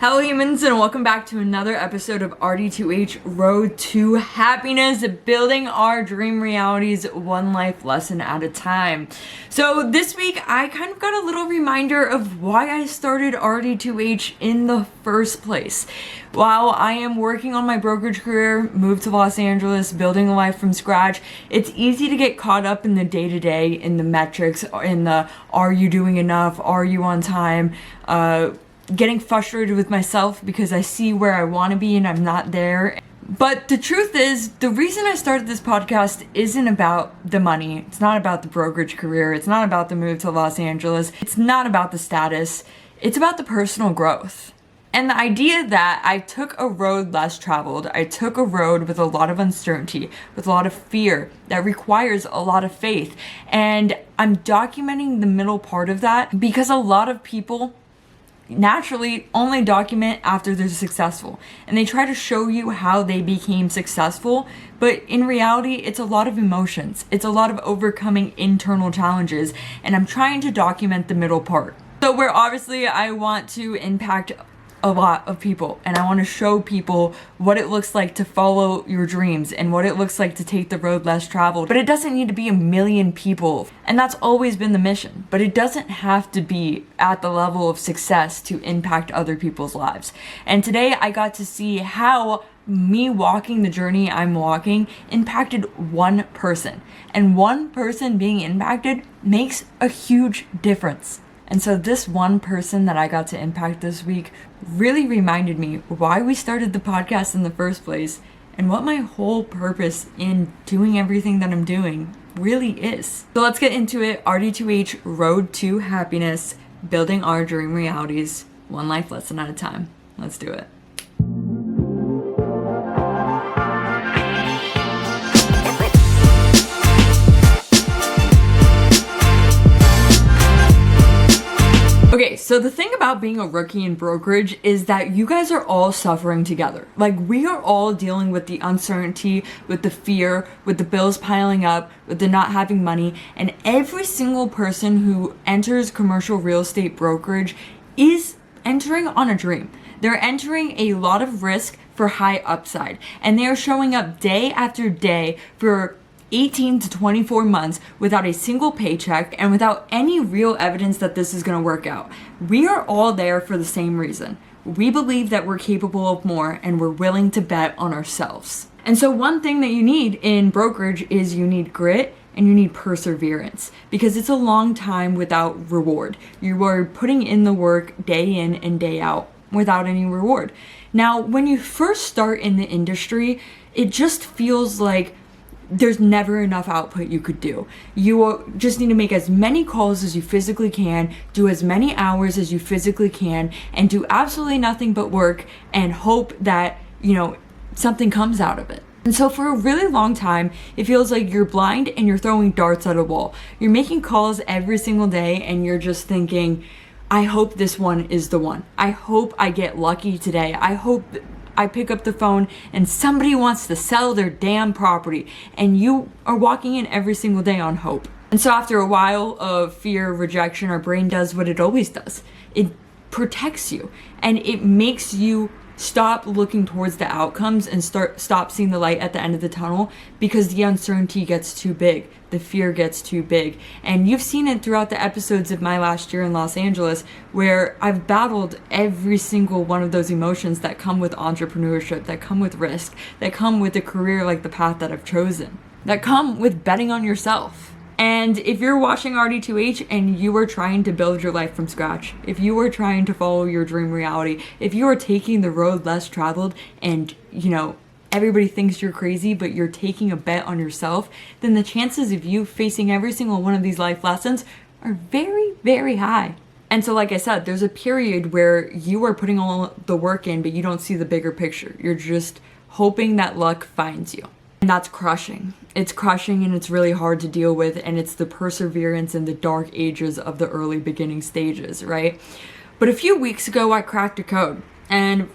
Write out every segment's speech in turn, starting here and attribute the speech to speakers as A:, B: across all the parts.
A: Hello humans, and welcome back to another episode of RD2H Road to Happiness, building our dream realities one life lesson at a time. So this week I kind of got a little reminder of why I started RD2H in the first place. While I am working on my brokerage career, moved to Los Angeles, building a life from scratch, it's easy to get caught up in the day-to-day, in the metrics, in the are you doing enough, are you on time, getting frustrated with myself because I see where I want to be and I'm not there. But the truth is, the reason I started this podcast isn't about the money. It's not about the brokerage career. It's not about the move to Los Angeles. It's not about the status. It's about the personal growth. And the idea that I took a road less traveled, I took a road with a lot of uncertainty, with a lot of fear, that requires a lot of faith. And I'm documenting the middle part of that because a lot of people naturally only document after they're successful, and they try to show you how they became successful, but in reality it's a lot of emotions, it's a lot of overcoming internal challenges, and I'm trying to document the middle part. So where obviously I want to impact a lot of people, and I want to show people what it looks like to follow your dreams and what it looks like to take the road less traveled. But it doesn't need to be 1 million people, and that's always been the mission. But it doesn't have to be at the level of success to impact other people's lives. And today I got to see how me walking the journey I'm walking impacted one person, and one person being impacted makes a huge difference. And so this one person that I got to impact this week really reminded me why we started the podcast in the first place and what my whole purpose in doing everything that I'm doing really is. So let's get into it. RD2H Road to Happiness, building our dream realities one life lesson at a time. Let's do it. Okay, so the thing about being a rookie in brokerage is that you guys are all suffering together. Like, we are all dealing with the uncertainty, with the fear, with the bills piling up, with the not having money, and every single person who enters commercial real estate brokerage is entering on a dream. They're entering a lot of risk for high upside, and they are showing up day after day for 18 to 24 months without a single paycheck and without any real evidence that this is going to work out. We are all there for the same reason. We believe that we're capable of more and we're willing to bet on ourselves. And so one thing that you need in brokerage is you need grit and you need perseverance, because it's a long time without reward. You are putting in the work day in and day out without any reward. Now, when you first start in the industry, it just feels like there's never enough output you could do. You just need to make as many calls as you physically can, do as many hours as you physically can, and do absolutely nothing but work and hope that, something comes out of it. And so for a really long time, it feels like you're blind and you're throwing darts at a wall. You're making calls every single day and you're just thinking, I hope this one is the one. I hope I get lucky today. I hope I pick up the phone and somebody wants to sell their damn property, and you are walking in every single day on hope. And so after a while of fear, rejection, our brain does what it always does. It protects you and it makes you stop looking towards the outcomes and stop seeing the light at the end of the tunnel, because the uncertainty gets too big, the fear gets too big. And you've seen it throughout the episodes of my last year in Los Angeles, where I've battled every single one of those emotions that come with entrepreneurship, that come with risk, that come with a career like the path that I've chosen, that come with betting on yourself. And if you're watching RD2H and you are trying to build your life from scratch, if you are trying to follow your dream reality, if you are taking the road less traveled and, everybody thinks you're crazy, but you're taking a bet on yourself, then the chances of you facing every single one of these life lessons are very, very high. And so, like I said, there's a period where you are putting all the work in, but you don't see the bigger picture. You're just hoping that luck finds you. And that's crushing. It's crushing and it's really hard to deal with, and it's the perseverance in the dark ages of the early beginning stages, right? But a few weeks ago, I cracked a code, and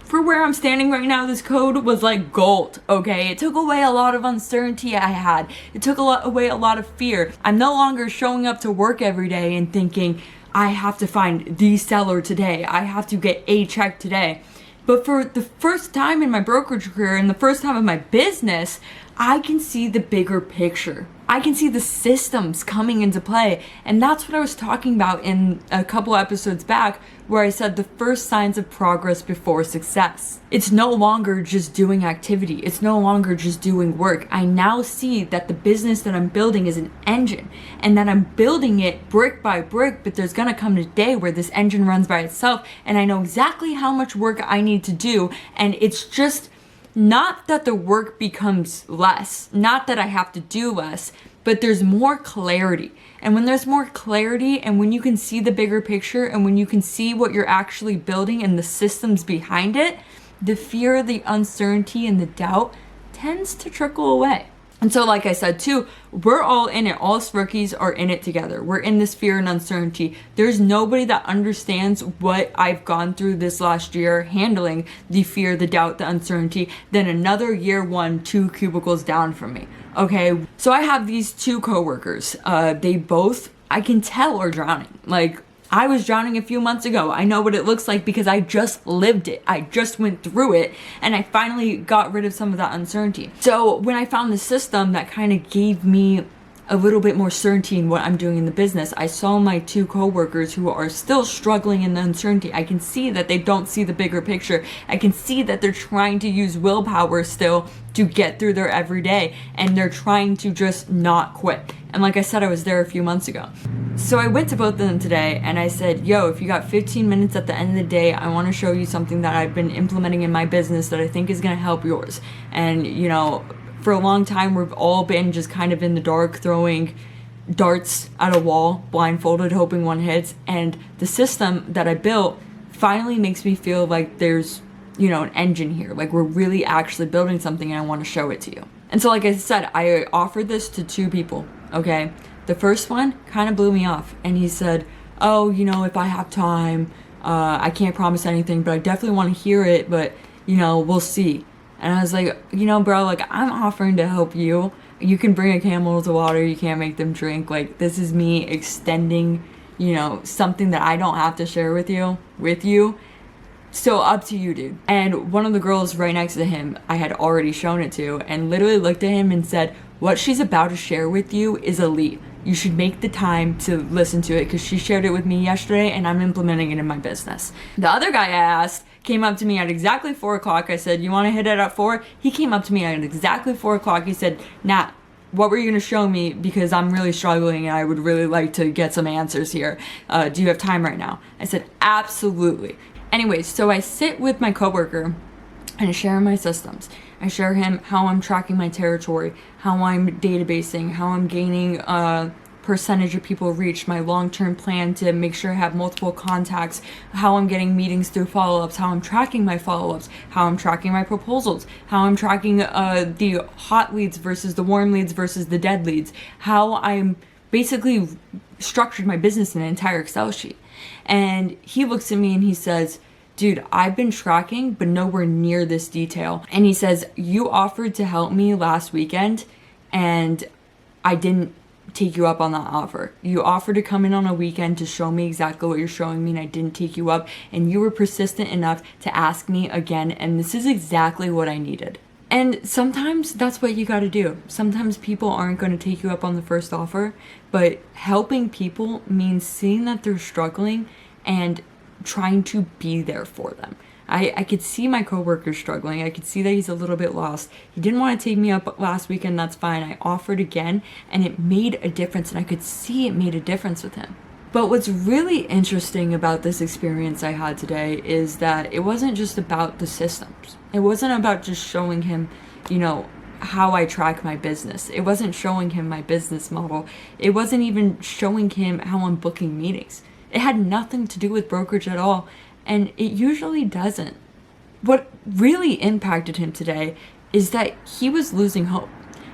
A: for where I'm standing right now, this code was like gold, okay? It took away a lot of uncertainty I had. It took away a lot of fear. I'm no longer showing up to work every day and thinking, I have to find the seller today. I have to get a check today. But for the first time in my brokerage career and the first time in my business, I can see the bigger picture. I can see the systems coming into play. And that's what I was talking about in a couple episodes back, where I said the first signs of progress before success. It's no longer just doing activity. It's no longer just doing work. I now see that the business that I'm building is an engine, and that I'm building it brick by brick, but there's gonna come a day where this engine runs by itself, and I know exactly how much work I need to do. And it's just not that the work becomes less, not that I have to do less, but there's more clarity. And when there's more clarity, and when you can see the bigger picture, and when you can see what you're actually building and the systems behind it, the fear, the uncertainty, and the doubt tends to trickle away. And so, like I said too, we're all in it. All us rookies are in it together. We're in this fear and uncertainty. There's nobody that understands what I've gone through this last year handling the fear, the doubt, the uncertainty than another year one, 2 cubicles down from me. Okay, so I have these 2 coworkers. They both, I can tell, are drowning. Like, I was drowning a few months ago. I know what it looks like because I just lived it. I just went through it, and I finally got rid of some of that uncertainty. So when I found the system that kind of gave me a little bit more certainty in what I'm doing in the business, I saw my 2 coworkers who are still struggling in the uncertainty. I can see that they don't see the bigger picture. I can see that they're trying to use willpower still to get through their everyday, and they're trying to just not quit. And like I said, I was there a few months ago. So I went to both of them today and I said, yo, if you got 15 minutes at the end of the day, I want to show you something that I've been implementing in my business that I think is going to help yours. And, you know, for a long time, we've all been just kind of in the dark throwing darts at a wall, blindfolded, hoping one hits. And the system that I built finally makes me feel like there's, you know, an engine here. Like we're really actually building something, and I want to show it to you. And so, like I said, I offered this to 2 people, okay? The first one kind of blew me off, and he said, oh, you know, if I have time, I can't promise anything, but I definitely want to hear it, but, you know, we'll see. And I was like, you know, bro, like, I'm offering to help you. You can bring a camel to water, you can't make them drink. Like, this is me extending, you know, something that I don't have to share with you. So up to you, dude. And one of the girls right next to him, I had already shown it to, and literally looked at him and said, what she's about to share with you is elite. You should make the time to listen to it, because she shared it with me yesterday and I'm implementing it in my business. The other guy I asked came up to me at exactly 4 o'clock. I said, you want to hit it at 4? He came up to me at exactly 4 o'clock. He said, Nat, what were you going to show me? Because I'm really struggling and I would really like to get some answers here. Do you have time right now? I said, absolutely. Anyways, so I sit with my coworker and I share my systems. I share him how I'm tracking my territory, how I'm databasing, how I'm gaining a percentage of people reached, my long-term plan to make sure I have multiple contacts, how I'm getting meetings through follow-ups, how I'm tracking my follow-ups, how I'm tracking my proposals, how I'm tracking the hot leads versus the warm leads versus the dead leads, how I'm basically structured my business in an entire Excel sheet. And he looks at me and he says, dude, I've been tracking, but nowhere near this detail. And he says, you offered to help me last weekend and I didn't take you up on that offer. You offered to come in on a weekend to show me exactly what you're showing me, and I didn't take you up, and you were persistent enough to ask me again, and this is exactly what I needed. And sometimes that's what you gotta do. Sometimes people aren't gonna take you up on the first offer, but helping people means seeing that they're struggling and trying to be there for them. I could see my coworker struggling. I could see that he's a little bit lost. He didn't want to take me up last weekend. That's fine. I offered again, and it made a difference, and I could see it made a difference with him. But what's really interesting about this experience I had today is that it wasn't just about the systems. It wasn't about just showing him, you know, how I track my business. It wasn't showing him my business model. It wasn't even showing him how I'm booking meetings. It had nothing to do with brokerage at all, and it usually doesn't. What really impacted him today is that he was losing hope.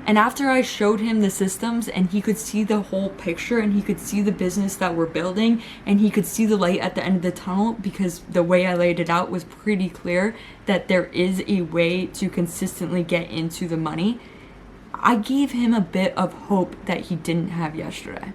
A: And after I showed him the systems and he could see the whole picture and he could see the business that we're building and he could see the light at the end of the tunnel, because the way I laid it out was pretty clear that there is a way to consistently get into the money, I gave him a bit of hope that he didn't have yesterday.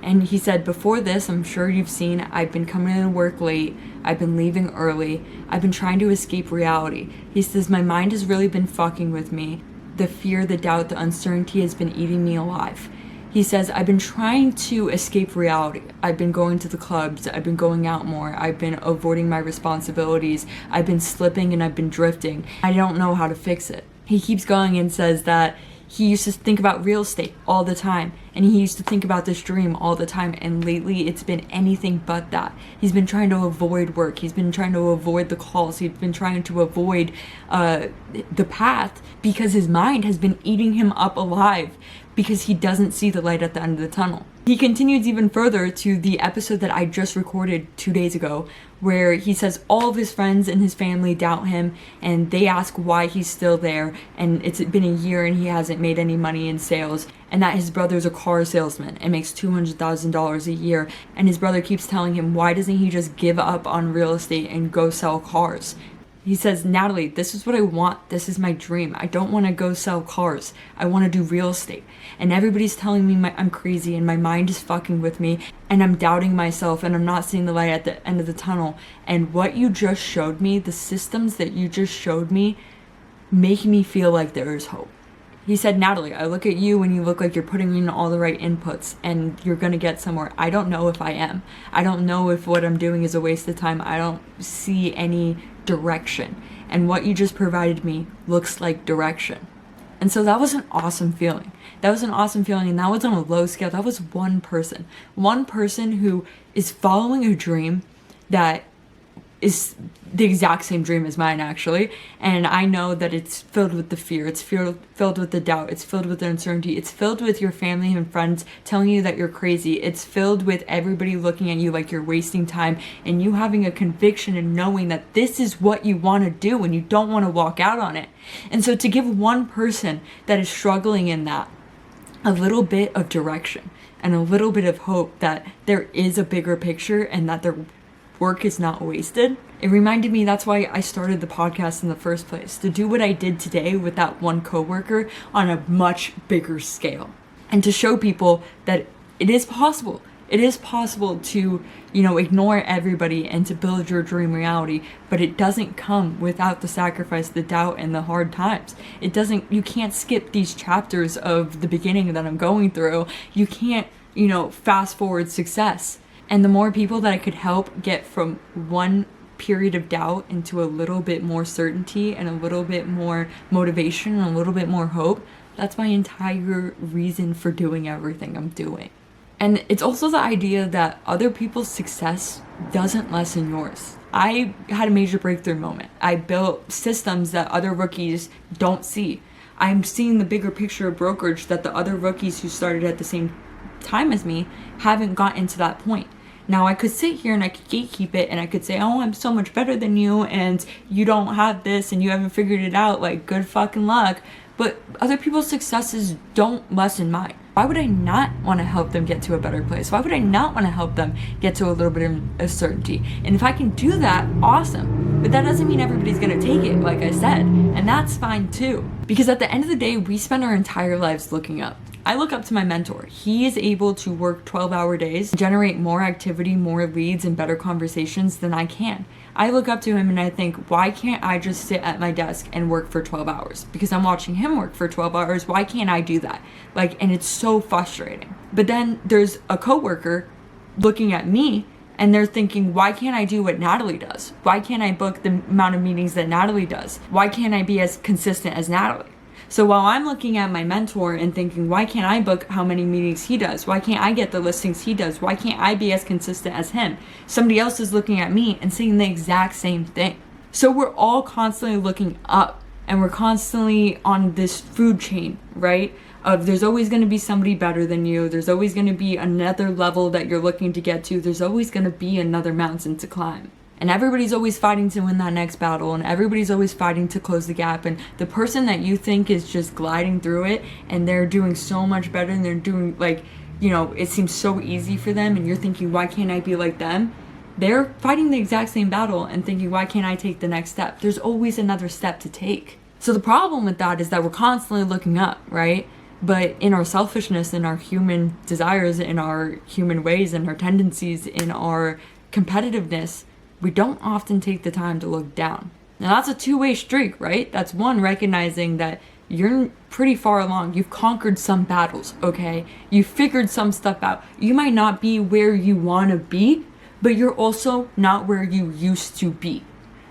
A: And he said, before this, I'm sure you've seen, I've been coming into work late. I've been leaving early. I've been trying to escape reality. He says, my mind has really been fucking with me. The fear, the doubt, the uncertainty has been eating me alive. He says, I've been trying to escape reality. I've been going to the clubs. I've been going out more. I've been avoiding my responsibilities. I've been slipping and I've been drifting. I don't know how to fix it. He keeps going and says that he used to think about real estate all the time, and he used to think about this dream all the time, and lately it's been anything but that. He's been trying to avoid work. He's been trying to avoid the calls. He's been trying to avoid the path because his mind has been eating him up alive because he doesn't see the light at the end of the tunnel. He continues even further to the episode that I just recorded 2 days ago, where he says all of his friends and his family doubt him, and they ask why he's still there, and it's been a year and he hasn't made any money in sales, and that his brother's a car salesman and makes $200,000 a year, and his brother keeps telling him, why doesn't he just give up on real estate and go sell cars? He says, Natalie, this is what I want. This is my dream. I don't want to go sell cars. I want to do real estate. And everybody's telling me I'm crazy and my mind is fucking with me and I'm doubting myself and I'm not seeing the light at the end of the tunnel. And what you just showed me, the systems that you just showed me, make me feel like there is hope. He said, Natalie, I look at you and you look like you're putting in all the right inputs and you're going to get somewhere. I don't know if I am. I don't know if what I'm doing is a waste of time. I don't see any direction. And what you just provided me looks like direction. And so that was an awesome feeling. That was an awesome feeling. And that was on a low scale. That was one person who is following a dream that is the exact same dream as mine, actually. And I know that it's filled with the fear, it's filled with the doubt, it's filled with the uncertainty, it's filled with your family and friends telling you that you're crazy, it's filled with everybody looking at you like you're wasting time, and you having a conviction and knowing that this is what you want to do and you don't want to walk out on it. And so to give one person that is struggling in that a little bit of direction and a little bit of hope that there is a bigger picture and that their work is not wasted. It reminded me that's why I started the podcast in the first place, to do what I did today with that one coworker on a much bigger scale, and to show people that it is possible. It is possible to, ignore everybody and to build your dream reality, but it doesn't come without the sacrifice, the doubt, and the hard times. You can't skip these chapters of the beginning that I'm going through. You can't, fast forward success. And the more people that I could help get from one period of doubt into a little bit more certainty and a little bit more motivation and a little bit more hope, that's my entire reason for doing everything I'm doing. And it's also the idea that other people's success doesn't lessen yours. I had a major breakthrough moment. I built systems that other rookies don't see. I'm seeing the bigger picture of brokerage that the other rookies who started at the same time as me haven't gotten to that point. Now I could sit here and I could gatekeep it and I could say, oh, I'm so much better than you and you don't have this and you haven't figured it out, like good fucking luck. But other people's successes don't lessen mine. Why would I not want to help them get to a better place? Why would I not want to help them get to a little bit of certainty? And if I can do that, awesome. But that doesn't mean everybody's going to take it, like I said. And that's fine too. Because at the end of the day, we spend our entire lives looking up. I look up to my mentor. He is able to work 12-hour days, generate more activity, more leads, and better conversations than I can. I look up to him and I think, why can't I just sit at my desk and work for 12 hours? Because I'm watching him work for 12 hours. Why can't I do that? And it's so frustrating. But then there's a coworker looking at me and they're thinking, why can't I do what Natalie does? Why can't I book the amount of meetings that Natalie does? Why can't I be as consistent as Natalie? So while I'm looking at my mentor and thinking, why can't I book how many meetings he does? Why can't I get the listings he does? Why can't I be as consistent as him? Somebody else is looking at me and saying the exact same thing. So we're all constantly looking up and we're constantly on this food chain, right? There's always going to be somebody better than you. There's always going to be another level that you're looking to get to. There's always going to be another mountain to climb. And everybody's always fighting to win that next battle, and everybody's always fighting to close the gap. And the person that you think is just gliding through it and they're doing so much better and they're doing it seems so easy for them and you're thinking, why can't I be like them? They're fighting the exact same battle and thinking, why can't I take the next step? There's always another step to take. So the problem with that is that we're constantly looking up, right? But in our selfishness, in our human desires, in our human ways, in our tendencies, in our competitiveness, we don't often take the time to look down. Now that's a two-way streak, right? That's one, recognizing that you're pretty far along. You've conquered some battles, okay? You figured some stuff out. You might not be where you want to be, but you're also not where you used to be.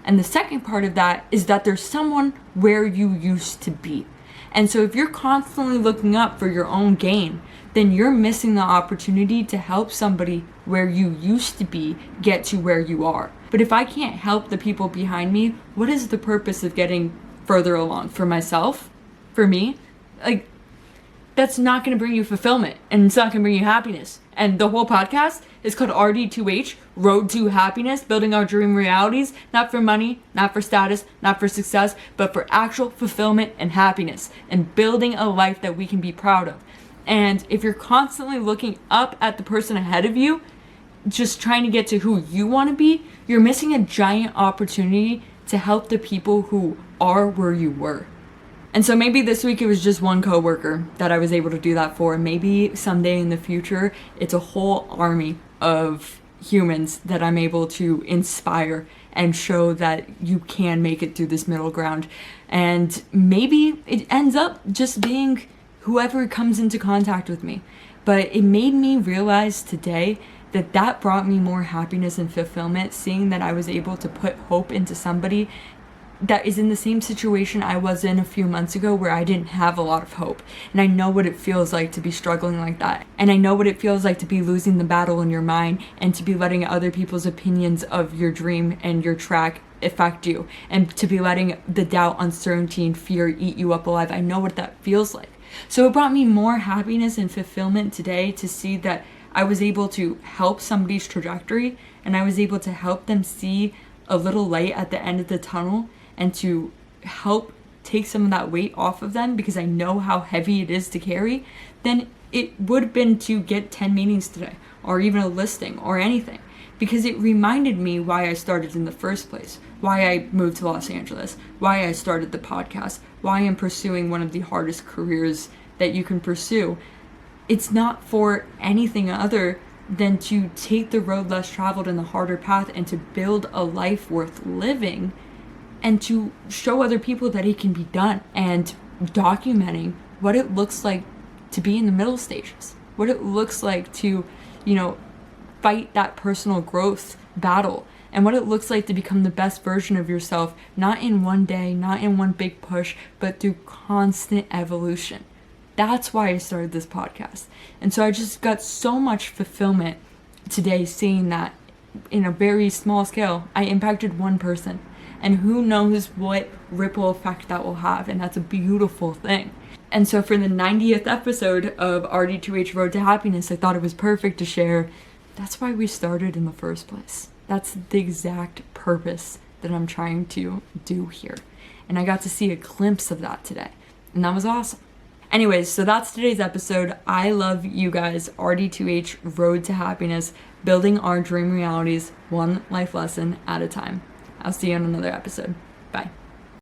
A: And the second part of that is that there's someone where you used to be. And so if you're constantly looking up for your own gain, then you're missing the opportunity to help somebody where you used to be get to where you are. But if I can't help the people behind me, what is the purpose of getting further along? For myself? For me? Like, that's not going to bring you fulfillment, and it's not going to bring you happiness. And the whole podcast is called RD2H, Road to Happiness, Building Our Dream Realities, not for money, not for status, not for success, but for actual fulfillment and happiness, and building a life that we can be proud of. And if you're constantly looking up at the person ahead of you, just trying to get to who you want to be, you're missing a giant opportunity to help the people who are where you were. And so maybe this week it was just one coworker that I was able to do that for. Maybe someday in the future, it's a whole army of humans that I'm able to inspire and show that you can make it through this middle ground. And maybe it ends up just being whoever comes into contact with me. But it made me realize today that brought me more happiness and fulfillment, seeing that I was able to put hope into somebody that is in the same situation I was in a few months ago, where I didn't have a lot of hope. And I know what it feels like to be struggling like that. And I know what it feels like to be losing the battle in your mind, and to be letting other people's opinions of your dream and your track affect you, and to be letting the doubt, uncertainty, and fear eat you up alive. I know what that feels like. So it brought me more happiness and fulfillment today to see that I was able to help somebody's trajectory, and I was able to help them see a little light at the end of the tunnel, and to help take some of that weight off of them, because I know how heavy it is to carry, then it would have been to get 10 meetings today, or even a listing, or anything. Because it reminded me why I started in the first place, why I moved to Los Angeles, why I started the podcast, why I'm pursuing one of the hardest careers that you can pursue. It's not for anything other than to take the road less traveled and the harder path, and to build a life worth living, and to show other people that it can be done, and documenting what it looks like to be in the middle stages, what it looks like to, fight that personal growth battle, and what it looks like to become the best version of yourself, not in one day, not in one big push, but through constant evolution. That's why I started this podcast. And so I just got so much fulfillment today seeing that in a very small scale, I impacted one person. And who knows what ripple effect that will have. And that's a beautiful thing. And so for the 90th episode of RD2H Road to Happiness, I thought it was perfect to share. That's why we started in the first place. That's the exact purpose that I'm trying to do here. And I got to see a glimpse of that today. And that was awesome. Anyways, so that's today's episode. I love you guys. RD2H Road to Happiness, building our dream realities one life lesson at a time. I'll see you on another episode. Bye.